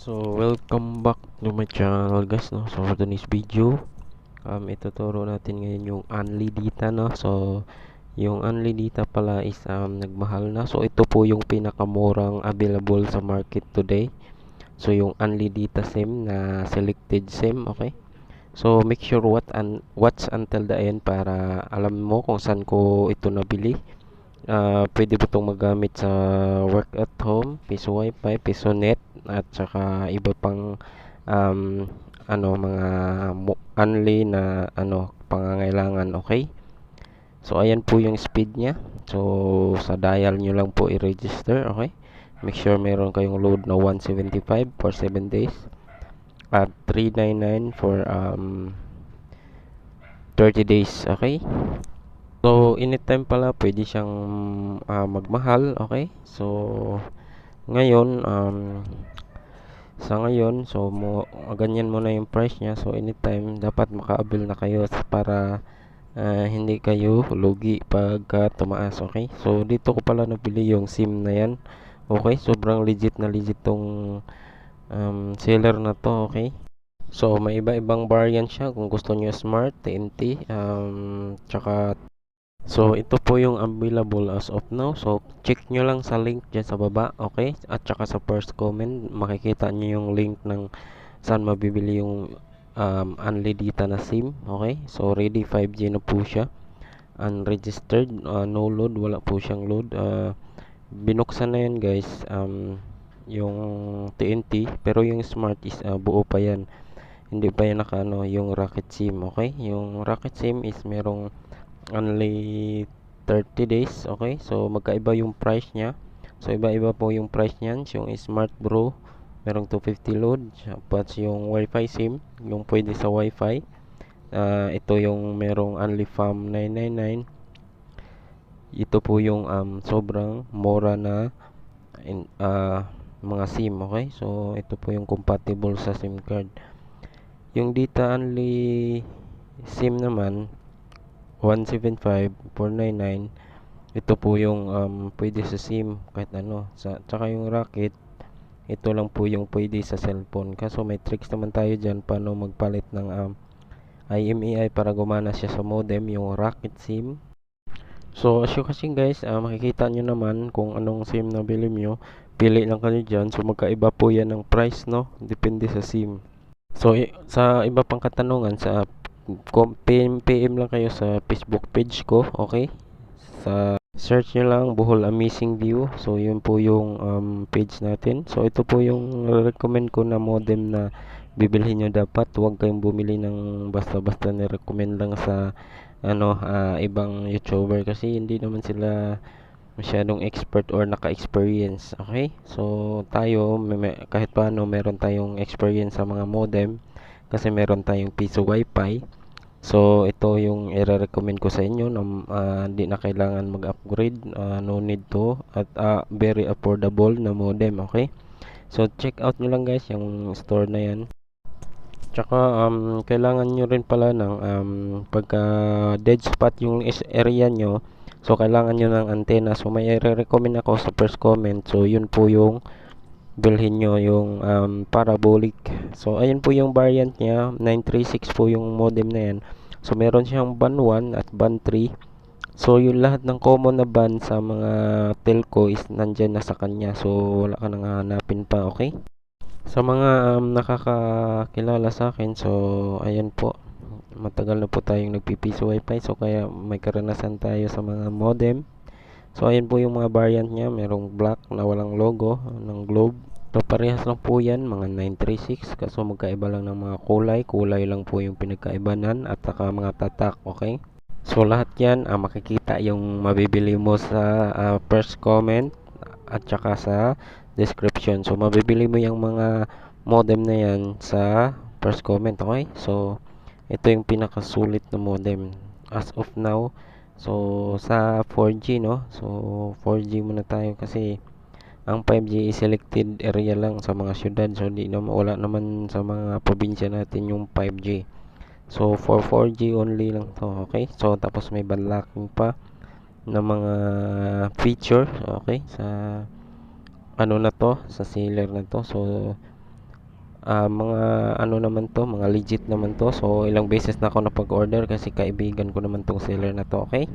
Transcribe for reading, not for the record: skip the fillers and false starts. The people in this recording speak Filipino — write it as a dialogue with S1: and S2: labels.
S1: So welcome back to my channel guys, no. So for today's video, ituturo natin ngayon yung Unli Data, no. So yung Unli Data pala is nagmahal na. So ito po yung pinakamurang available sa market today. So yung Unli Data SIM na selected SIM, okay. So make sure watch until the end para alam mo kung saan ko ito nabili. Pwede po itong magamit sa work at home, piso wifi, piso net, at saka iba pang um, mga only na pangangailangan, okay? So ayan po yung speed niya. So sa dial nyo lang po i-register, okay? Make sure meron kayong load na 175 for 7 days at 399 for 30 days, okay? So, anytime pala pwede siyang magmahal, okay? So, ngayon, sa ngayon, so ganyan muna yung price niya. So, anytime dapat maka-avail na kayo para hindi kayo lugi pagka tumaas, okay? So, dito ko pala nabili yung SIM na yan. Okay, sobrang legit na legit tong seller na to, okay? So, may iba-ibang variant siya kung gusto niyo smart, TNT, tsaka so, ito po yung available as of now. So, check nyo lang sa link dyan sa baba, okay? At saka sa first comment, makikita nyo yung link ng saan mabibili yung Unli Data na SIM, okay? So, ready 5G na po siya. Unregistered, no load, wala po siyang load. Binuksan na yan guys, yung TNT, pero yung smart is buo pa yan. Hindi pa yan yung Rocket SIM, okay? Yung Rocket SIM is merong only 30 days, okay? So magkaiba yung price niya. So iba-iba po yung price niyan. Yung Smart Bro merong 250 load, but yung Wi-Fi SIM yung pwede sa Wi-Fi, ito yung merong only fam 999. Ito po yung sobrang mura na mga SIM, okay? So ito po yung compatible sa SIM card. Yung data only SIM naman 175 499. Ito po yung pwede sa SIM kahit tsaka yung Rocket, ito lang po yung pwede sa cellphone. Kaso may tricks naman tayo dyan paano magpalit ng IMEI para gumana siya sa modem, yung Rocket SIM. So as you can see guys, makikita nyo naman kung anong SIM na bili nyo. Pili lang kayo dyan. So magkaiba po yan ng price, no? Depende sa SIM. So sa iba pang katanungan, sa PM lang kayo sa Facebook page ko, okay? Sa search nyo lang Bohol Amazing View. So yun po yung page natin. So ito po yung recommend ko na modem na bibilhin nyo. Dapat huwag kayong bumili ng basta-basta ni-recommend lang sa ibang YouTuber, kasi hindi naman sila masyadong expert or naka-experience, okay? So tayo kahit paano meron tayong experience sa mga modem kasi meron tayong piso wifi. So ito yung i-recommend ko sa inyo na hindi na kailangan mag-upgrade, no need to, at very affordable na modem, okay? So check out nyo lang guys yung store na yan. Tsaka kailangan nyo rin pala ng pagka dead spot yung area nyo, so kailangan nyo ng antenna. So may i-recommend ako sa first comment. So yun po yung bilhin nyo, yung parabolic. So ayun po yung variant nya, 936 po yung modem na yan. So meron siyang band 1 at band 3. So yung lahat ng common na band sa mga telco is nandyan na sa kanya. So wala ka nang hahanapin pa, okay? Sa mga nakakakilala sa akin, so ayan po, matagal na po tayong nagpipiso wifi, so kaya may karanasan tayo sa mga modem. So ayan po yung mga variant nya, merong black na walang logo ng globe. So parehas lang po yan, mga 936, kaso magkaiba lang ng mga kulay lang po yung pinagkaibanan at saka mga tatak, okay? So lahat yan makikita yung mabibili mo sa first comment at saka sa description. So mabibili mo yung mga modem na yan sa first comment, okay? So ito yung pinakasulit na modem as of now. So sa 4G, no? So 4G muna tayo kasi ang 5G is selected area lang sa mga syudad. So wala naman sa mga probinsya natin yung 5G. So for 4G only lang to, okay? So tapos may banlocking pa na mga feature, okay? Sa na to, sa seller na to. So Mga ano naman to, mga legit naman to. So ilang beses na ako napag-order kasi kaibigan ko naman tong seller na to, okay?